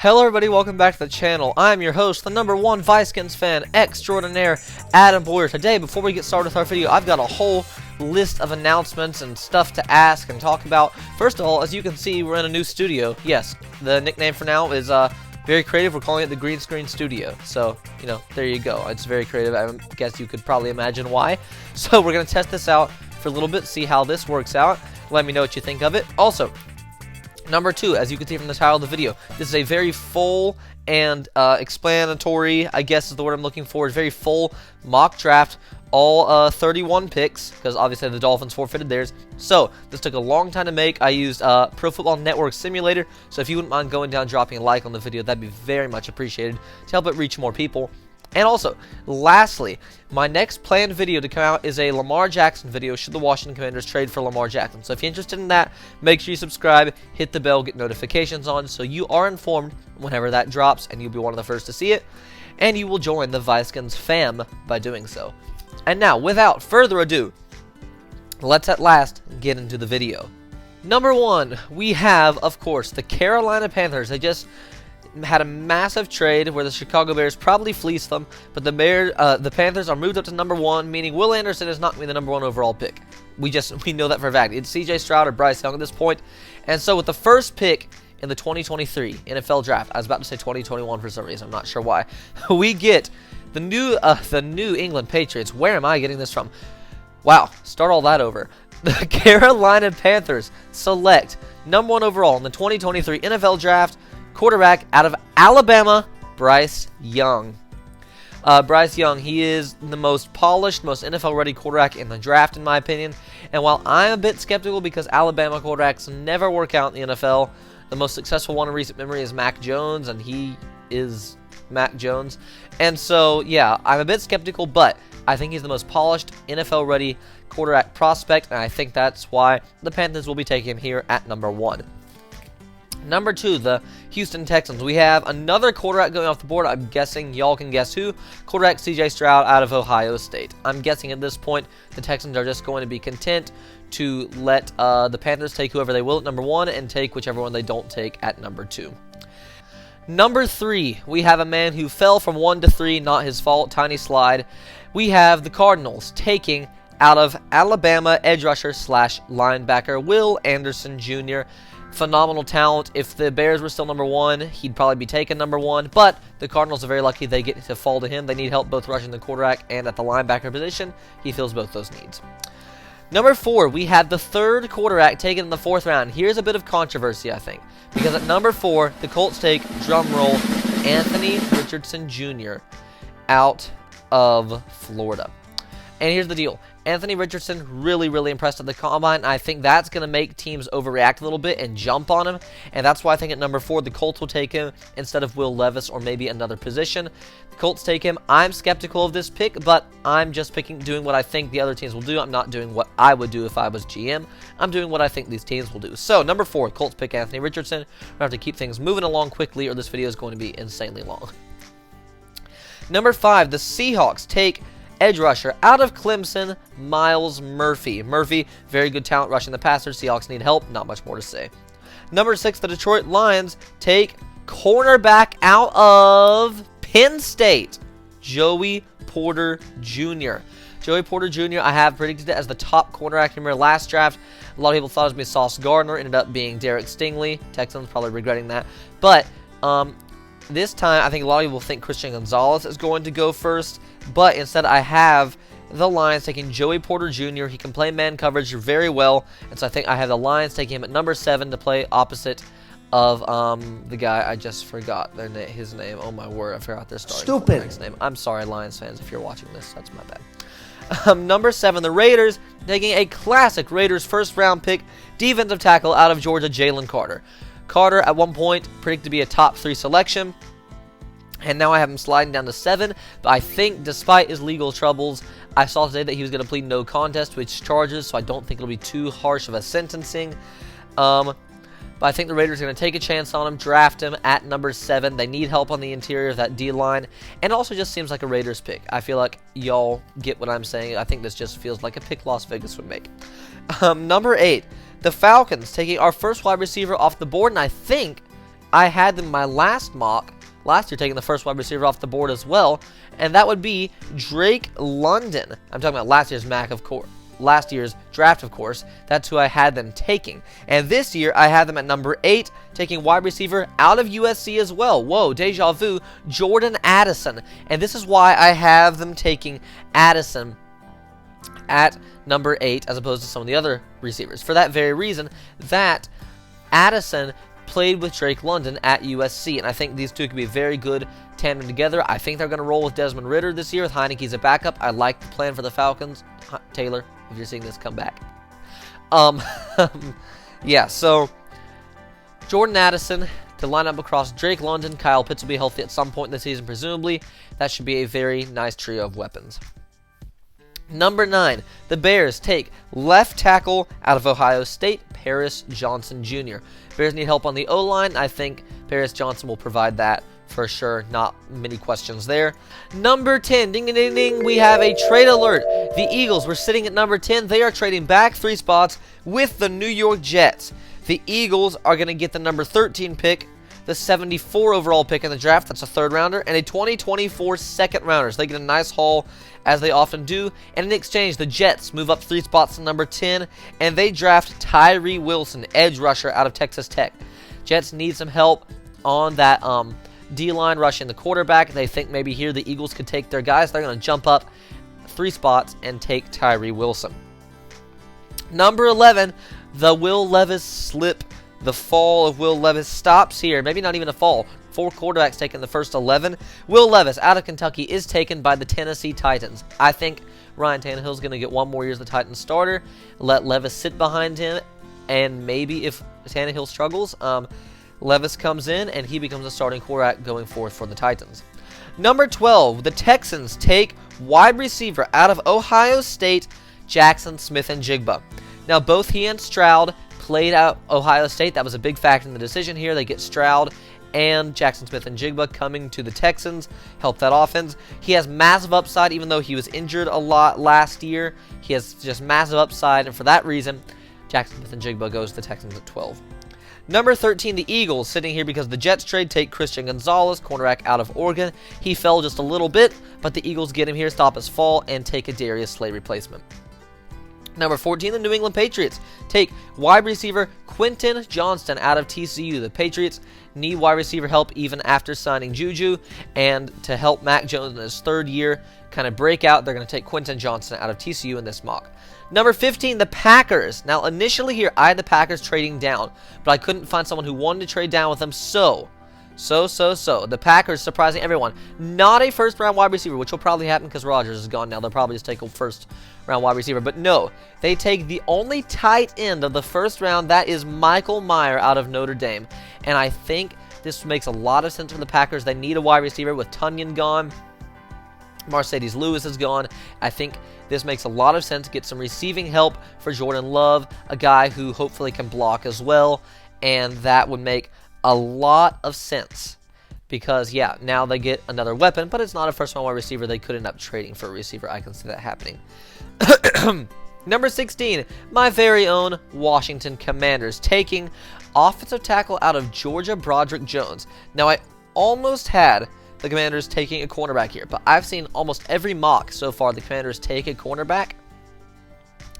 Hello everybody, welcome back to the channel. I'm your host, the #1 Vikings fan extraordinaire, Adam Boyer. Today, before we get started with our video, I've got a whole list of announcements and stuff to ask and talk about. First of all, as you can see, we're in a new studio. Yes, the nickname for now is very creative. We're calling it the Green Screen Studio. So, you know, there you go. It's very creative. I guess you could probably imagine why. So we're going to test this out for a little bit, see how this works out. Let me know what you think of it. Also, number 2, as you can see from the title of the video, this is a very full and explanatory, I guess is the word I'm looking for, is very full mock draft, all 31 picks, because obviously the Dolphins forfeited theirs. So, this took a long time to make. I used Pro Football Network Simulator, so if you wouldn't mind going down and dropping a like on the video, that'd be very much appreciated to help it reach more people. And also, lastly, my next planned video to come out is a Lamar Jackson video should the Washington Commanders trade for Lamar Jackson. So if you're interested in that, make sure you subscribe, hit the bell, get notifications on so you are informed whenever that drops and you'll be one of the first to see it. And you will join the Vikings fam by doing so. And now, without further ado, let's at last get into the video. Number 1, we have, of course, the Carolina Panthers. They just had a massive trade where the Chicago Bears probably fleeced them, but the Panthers are moved up to number 1, meaning Will Anderson is not going to be the number 1 overall pick. We know that for a fact. It's CJ Stroud or Bryce Young at this point. And so with the first pick in the 2023 NFL Draft, I was about to say 2021 for some reason, I'm not sure why, we get the New England Patriots. Where am I getting this from? Wow, start all that over. The Carolina Panthers select number 1 overall in the 2023 NFL Draft, quarterback out of Alabama, Bryce Young. Bryce Young, he is the most polished, most NFL-ready quarterback in the draft, in my opinion. And while I'm a bit skeptical because Alabama quarterbacks never work out in the NFL, the most successful one in recent memory is Mac Jones, and he is Mac Jones. And so, yeah, I'm a bit skeptical, but I think he's the most polished, NFL-ready quarterback prospect, and I think that's why the Panthers will be taking him here at number 1. Number 2, the Houston Texans. We have another quarterback going off the board. I'm guessing y'all can guess who. Quarterback CJ Stroud out of Ohio State. I'm guessing at this point the Texans are just going to be content to let the Panthers take whoever they will at number 1 and take whichever one they don't take at number 2. Number 3, we have a man who fell from 1 to 3, not his fault, tiny slide. We have the Cardinals taking out of Alabama edge rusher / linebacker Will Anderson Jr. Phenomenal talent. If the Bears were still number 1, he'd probably be taken number 1, but the Cardinals are very lucky they get to fall to him. They need help both rushing the quarterback and at the linebacker position. He fills both those needs. Number 4, we had the 3rd quarterback taken in the 4th round. Here's a bit of controversy, I think, because at number 4, the Colts take, drumroll, Anthony Richardson Jr. out of Florida. And here's the deal. Anthony Richardson really impressed at the Combine. I think that's going to make teams overreact a little bit and jump on him. And that's why I think at number 4, the Colts will take him instead of Will Levis or maybe another position. The Colts take him. I'm skeptical of this pick, but I'm just doing what I think the other teams will do. I'm not doing what I would do if I was GM. I'm doing what I think these teams will do. So, number 4, Colts pick Anthony Richardson. We're going to have to keep things moving along quickly or this video is going to be insanely long. Number 5, the Seahawks take edge rusher out of Clemson, Myles Murphy. Murphy, very good talent rushing the passer. Seahawks need help. Not much more to say. Number 6, the Detroit Lions take cornerback out of Penn State, Joey Porter Jr. Joey Porter Jr., I have predicted it as the top cornerback. Remember last draft, a lot of people thought it was going to be Sauce Gardner. Ended up being Derek Stingley. Texans probably regretting that. But this time, I think a lot of people think Christian Gonzalez is going to go first, but instead I have the Lions taking Joey Porter Jr. He can play man coverage very well, and so I think I have the Lions taking him at number 7 to play opposite of the guy I just forgot his name. Oh my word, I forgot their starting quarterback's name. I'm sorry, Lions fans, if you're watching this, that's my bad. Number 7, the Raiders taking a classic Raiders first-round pick, defensive tackle out of Georgia, Jalen Carter. Carter, at one point, predicted to be a top 3 selection, and now I have him sliding down to 7, but I think, despite his legal troubles, I saw today that he was going to plead no contest to his charges, so I don't think it'll be too harsh of a sentencing. But I think the Raiders are going to take a chance on him, draft him at number 7. They need help on the interior of that D-line, and it also just seems like a Raiders pick. I feel like y'all get what I'm saying. I think this just feels like a pick Las Vegas would make. Number 8. The Falcons taking our first wide receiver off the board, and I think I had them in my last mock last year taking the first wide receiver off the board as well, and that would be Drake London. I'm talking about last year's last year's draft, of course. That's who I had them taking. And this year, I had them at number 8, taking wide receiver out of USC as well. Whoa, deja vu, Jordan Addison. And this is why I have them taking Addison at number 8 as opposed to some of the other receivers. For that very reason, that Addison played with Drake London at USC, and I think these two could be a very good tandem together. I think they're going to roll with Desmond Ridder this year with Heineke as a backup. I like the plan for the Falcons. Taylor, if you're seeing this, come back. Yeah, so Jordan Addison to line up across Drake London. Kyle Pitts will be healthy at some point in the season, presumably. That should be a very nice trio of weapons. Number 9, the Bears take left tackle out of Ohio State, Paris Johnson Jr. Bears need help on the O-line. I think Paris Johnson will provide that for sure. Not many questions there. Number 10, ding, ding, ding, ding, we have a trade alert. The Eagles were sitting at number 10. They are trading back 3 spots with the New York Jets. The Eagles are going to get the number 13 pick, the 74 overall pick in the draft. That's a 3rd rounder, and a 2024 2nd rounder. So they get a nice haul, as they often do. And in exchange, the Jets move up 3 spots to number 10, and they draft Tyree Wilson, edge rusher out of Texas Tech. Jets need some help on that D-line rushing the quarterback. They think maybe here the Eagles could take their guys. They're going to jump up 3 spots and take Tyree Wilson. Number 11, the Will Levis slip. The fall of Will Levis stops here. Maybe not even a fall. 4 quarterbacks taken the first 11. Will Levis out of Kentucky is taken by the Tennessee Titans. I think Ryan Tannehill is going to get 1 more year as the Titans starter. Let Levis sit behind him, and maybe if Tannehill struggles, Levis comes in and he becomes a starting quarterback going forth for the Titans. Number 12, the Texans take wide receiver out of Ohio State, Jaxon Smith-Njigba. Now, both he and Stroud played out Ohio State. That was a big factor in the decision here. They get Stroud and Jaxon Smith-Njigba coming to the Texans, help that offense. He has massive upside, even though he was injured a lot last year. He has just massive upside, and for that reason, Jaxon Smith-Njigba goes to the Texans at 12. Number 13, the Eagles, sitting here because the Jets trade take Christian Gonzalez, cornerback out of Oregon. He fell just a little bit, but the Eagles get him here, stop his fall, and take a Darius Slay replacement. Number 14, the New England Patriots take wide receiver Quentin Johnston out of TCU. The Patriots need wide receiver help even after signing Juju, and to help Mac Jones in his 3rd year kind of break out, they're going to take Quentin Johnston out of TCU in this mock. Number 15, the Packers. Now, initially here, I had the Packers trading down, but I couldn't find someone who wanted to trade down with them, so the Packers, surprising everyone, not a 1st-round wide receiver, which will probably happen because Rodgers is gone now. They'll probably just take a 1st-round wide receiver. But no, they take the only tight end of the 1st round. That is Michael Mayer out of Notre Dame. And I think this makes a lot of sense for the Packers. They need a wide receiver with Tunyon gone. Mercedes Lewis is gone. I think this makes a lot of sense. Get some receiving help for Jordan Love, a guy who hopefully can block as well. And that would make a lot of sense because, yeah, now they get another weapon, but it's not a 1st-round wide receiver. They could end up trading for a receiver. I can see that happening. Number 16, my very own Washington Commanders, taking offensive tackle out of Georgia, Broderick Jones. Now, I almost had the Commanders taking a cornerback here, but I've seen almost every mock so far the Commanders take a cornerback,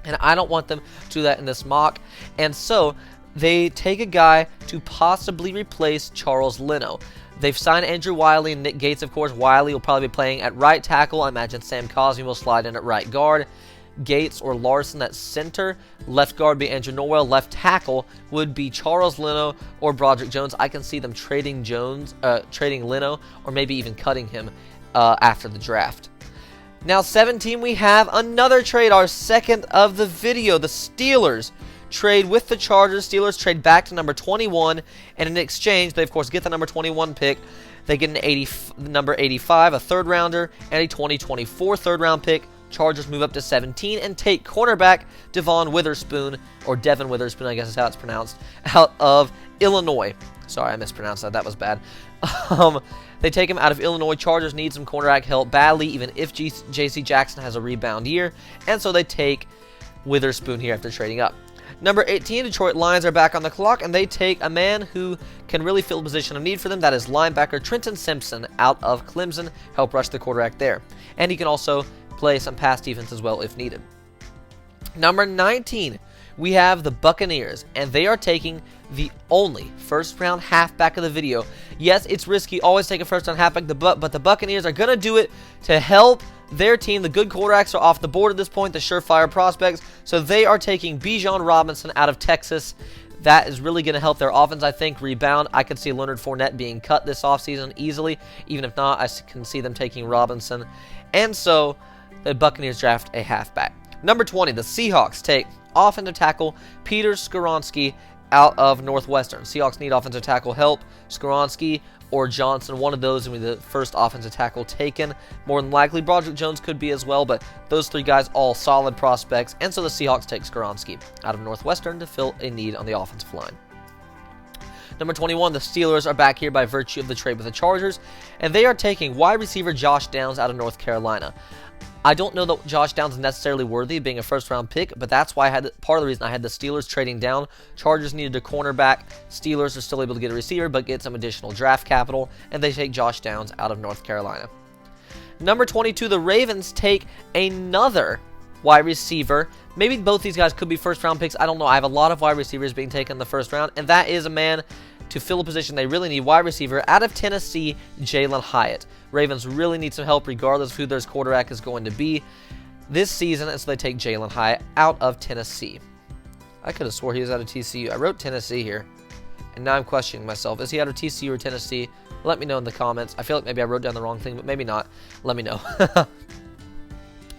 and I don't want them to do that in this mock, and so they take a guy to possibly replace Charles Leno. They've signed Andrew Wiley and Nick Gates, of course. Wiley will probably be playing at right tackle. I imagine Sam Cosmi will slide in at right guard. Gates or Larson at center. Left guard would be Andrew Norwell. Left tackle would be Charles Leno or Broderick Jones. I can see them trading Leno, or maybe even cutting him after the draft. Now, 17, we have another trade, our 2nd of the video. The Steelers trade with the Chargers. Steelers trade back to number 21, and in exchange, they of course get the number 21 pick. They get number 85, a 3rd rounder, and a 2024 3rd-round pick. Chargers move up to 17 and take cornerback Devon Witherspoon, or Devon Witherspoon, I guess is how it's pronounced, out of Illinois. Sorry, I mispronounced that. That was bad. They take him out of Illinois. Chargers need some cornerback help badly, even if J.C. Jackson has a rebound year, and so they take Witherspoon here after trading up. Number 18, Detroit Lions are back on the clock, and they take a man who can really fill a position of need for them. That is linebacker Trenton Simpson out of Clemson, help rush the quarterback there. And he can also play some pass defense as well if needed. Number 19, we have the Buccaneers, and they are taking the only first-round halfback of the video. Yes, it's risky, always take a first-round halfback, but the Buccaneers are going to do it to help their team. The good quarterbacks are off the board at this point, the surefire prospects, so they are taking Bijan Robinson out of Texas. That is really going to help their offense, I think, rebound. I could see Leonard Fournette being cut this offseason easily. Even if not, I can see them taking Robinson. And so the Buccaneers draft a halfback. Number 20, the Seahawks take offensive tackle Peter Skoronski out of Northwestern. Seahawks need offensive tackle help. Skoronski or Johnston, one of those will be the first offensive tackle taken. More than likely, Broderick Jones could be as well, but those three guys all solid prospects, and so the Seahawks take Skoronski out of Northwestern to fill a need on the offensive line. Number 21, the Steelers are back here by virtue of the trade with the Chargers, and they are taking wide receiver Josh Downs out of North Carolina. I don't know that Josh Downs is necessarily worthy of being a first-round pick, but that's why part of the reason I had the Steelers trading down. Chargers needed a cornerback. Steelers are still able to get a receiver, but get some additional draft capital, and they take Josh Downs out of North Carolina. Number 22, the Ravens take another wide receiver. Maybe both these guys could be first-round picks. I don't know. I have a lot of wide receivers being taken in the first round, and that is a man to fill a position they really need, wide receiver out of Tennessee, Jalen Hyatt. Ravens really need some help regardless of who their quarterback is going to be this season, and so they take Jalen Hyatt out of Tennessee. I could have swore he was out of TCU. I wrote Tennessee here, and now I'm questioning myself. Is he out of TCU or Tennessee? Let me know in the comments. I feel like maybe I wrote down the wrong thing, but maybe not. Let me know.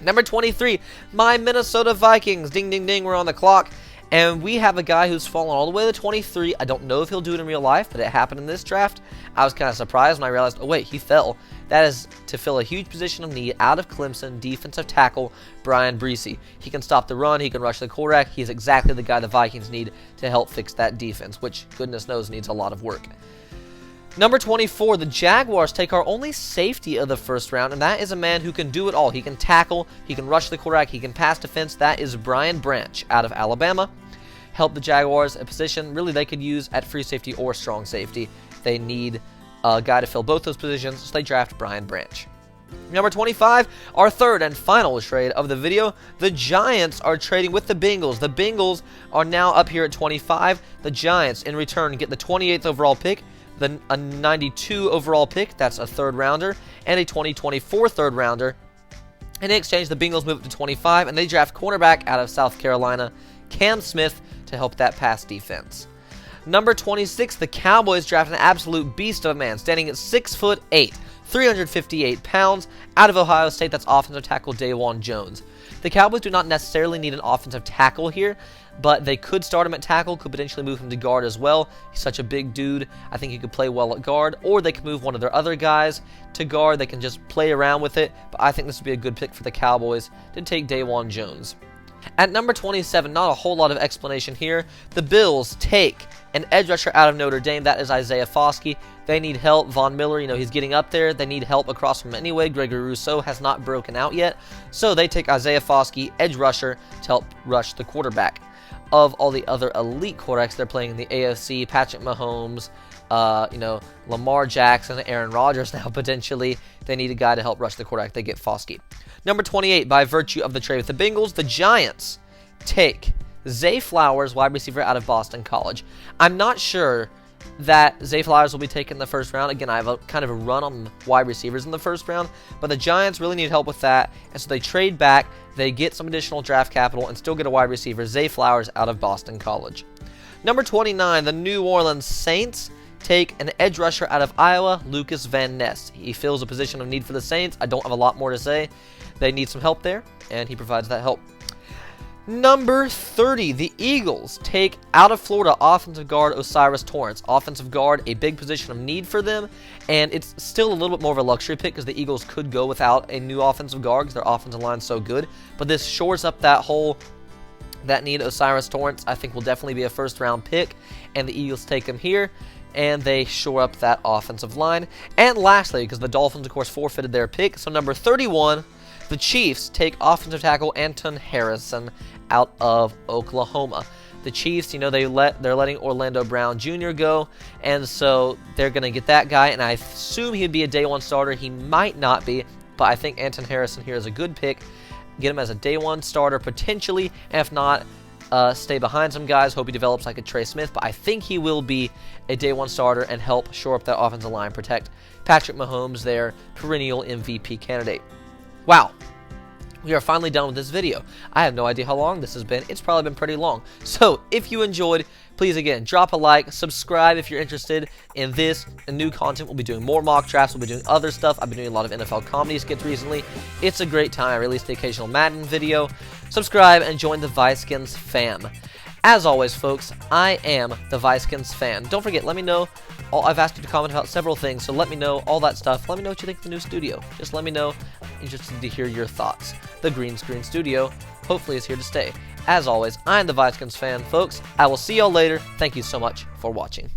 Number 23, my Minnesota Vikings. Ding, ding, ding, we're on the clock. And we have a guy who's fallen all the way to 23. I don't know if he'll do it in real life, but it happened in this draft. I was kind of surprised when I realized, oh wait, he fell. That is to fill a huge position of need out of Clemson, defensive tackle Brian Bryce. He can stop the run, he can rush the quarterback. He's exactly the guy the Vikings need to help fix that defense, which goodness knows needs a lot of work. Number 24, the Jaguars take our only safety of the first round, and that is a man who can do it all. He can tackle, he can rush the quarterback, he can pass defense. That is Brian Branch out of Alabama. Help the Jaguars, a position really they could use at free safety or strong safety. They need a guy to fill both those positions, so they draft Brian Branch. Number 25, our third and final trade of the video. The Giants are trading with the Bengals. The Bengals are now up here at 25. The Giants, in return, get the 28th overall pick, a 92 overall pick, that's a third rounder, and a 2024 third rounder. In exchange, the Bengals move up to 25, and they draft cornerback out of South Carolina, Cam Smith, to help that pass defense. Number 26, the Cowboys draft an absolute beast of a man, standing at 6'8", 358 pounds, out of Ohio State. That's offensive tackle Devon Jones. The Cowboys do not necessarily need an offensive tackle here, but they could start him at tackle, could potentially move him to guard as well. He's such a big dude. I think he could play well at guard, or they could move one of their other guys to guard. They can just play around with it, but I think this would be a good pick for the Cowboys to take Devon Jones. At number 27, not a whole lot of explanation here. The Bills take an edge rusher out of Notre Dame. That is Isaiah Foskey. They need help. Von Miller, he's getting up there. They need help across from him anyway. Gregory Rousseau has not broken out yet. So they take Isaiah Foskey, edge rusher, to help rush the quarterback. Of all the other elite quarterbacks they're playing in the AFC, Patrick Mahomes, Lamar Jackson, Aaron Rodgers now potentially. They need a guy to help rush the quarterback. They get Foskey. Number 28, by virtue of the trade with the Bengals, the Giants take Zay Flowers, wide receiver out of Boston College. I'm not sure that Zay Flowers will be taken in the first round. Again, I have a kind of a run on wide receivers in the first round, but the Giants really need help with that, and so they trade back. They get some additional draft capital and still get a wide receiver, Zay Flowers, out of Boston College. Number 29, the New Orleans Saints take an edge rusher out of Iowa, Lucas Van Ness. He fills a position of need for the Saints. I don't have a lot more to say. They need some help there, and he provides that help. Number 30, the Eagles take out of Florida offensive guard Osiris Torrance. Offensive guard, a big position of need for them, and it's still a little bit more of a luxury pick because the Eagles could go without a new offensive guard because their offensive line is so good. But this shores up that hole, that need. Osiris Torrance, I think, will definitely be a first-round pick, and the Eagles take him here, and they shore up that offensive line. And lastly, because the Dolphins, of course, forfeited their pick, so number 31, the Chiefs take offensive tackle Anton Harrison out of Oklahoma. The Chiefs, they're letting Orlando Brown Jr. go, and so they're going to get that guy, and I assume he'd be a day one starter. He might not be, but I think Anton Harrison here is a good pick. Get him as a day one starter potentially, and if not, stay behind some guys. Hope he develops like a Trey Smith, but I think he will be a day one starter and help shore up that offensive line, protect Patrick Mahomes, their perennial MVP candidate. Wow. We are finally done with this video. I have no idea how long this has been. It's probably been pretty long. So, if you enjoyed, please, again, drop a like, subscribe if you're interested in this and new content. We'll be doing more mock drafts. We'll be doing other stuff. I've been doing a lot of NFL comedy skits recently. It's a great time. I released the occasional Madden video. Subscribe and join the Vikings fam. As always, folks, I am the Vikings fan. Don't forget, let me know. I've asked you to comment about several things, so let me know all that stuff. Let me know what you think of the new studio. Just let me know. I'm interested to hear your thoughts. The green screen studio hopefully is here to stay. As always, I'm the Vikings fan, folks. I will see y'all later. Thank you so much for watching.